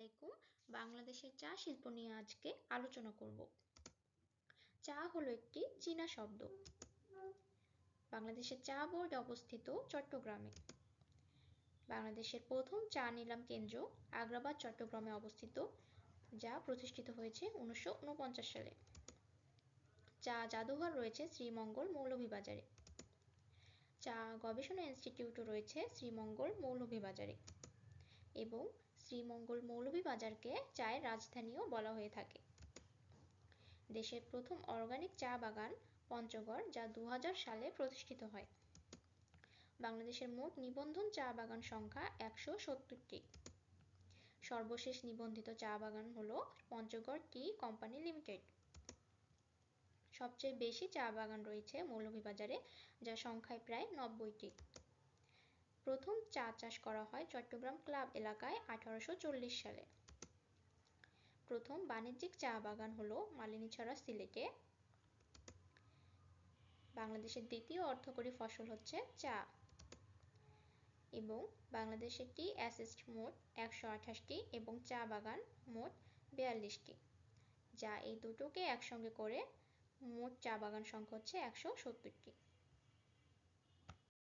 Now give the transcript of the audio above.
আলাইকুম। বাংলাদেশের চা শিল্প নিয়ে আজকে আলোচনা করব। চা হলো একটি চীনা শব্দ। বাংলাদেশের চা বোর্ড অবস্থিত চট্টগ্রামে। বাংলাদেশের প্রথম চা নিলাম কেন্দ্র আগ্রাবাদ চট্টগ্রামে অবস্থিত, যা প্রতিষ্ঠিত হয়েছে 1949 সালে। চা জাদুঘর রয়েছে শ্রীমঙ্গল মৌলভীবাজারে। চা গবেষণা ইনস্টিটিউটও রয়েছে শ্রীমঙ্গল মৌলভীবাজারে এবং শ্রীমঙ্গল মৌলভীবাজারকে চায়ের রাজধানীও বলা হয়ে থাকে। দেশের প্রথম অর্গানিক চা বাগান পঞ্চগড়, যা 2000 সালে প্রতিষ্ঠিত হয়। বাংলাদেশের মোট নিবন্ধন চা বাগান সংখ্যা 170টি। সর্বশেষ নিবন্ধিত চা বাগান হলো পঞ্চগড় টি কোম্পানি লিমিটেড। সবচেয়ে বেশি চা বাগান রয়েছে মৌলভীবাজারে, যা সংখ্যায় প্রায় 90টি। প্রথম চা চাষ করা হয় চট্টগ্রাম ক্লাব এলাকায় 1840 সালে। প্রথম বাণিজ্যিক চা বাগান হলো মালিনীছড়া, সিলেটে। বাংলাদেশের দ্বিতীয় অর্থকরী ফসল হচ্ছে চা এবং বাংলাদেশের টি এস্টেট মোট 128টি এবং চা বাগান মোট 42টি, যা এই দুটোকে একসঙ্গে করে মোট চা বাগান সংখ্যা হচ্ছে 170টি।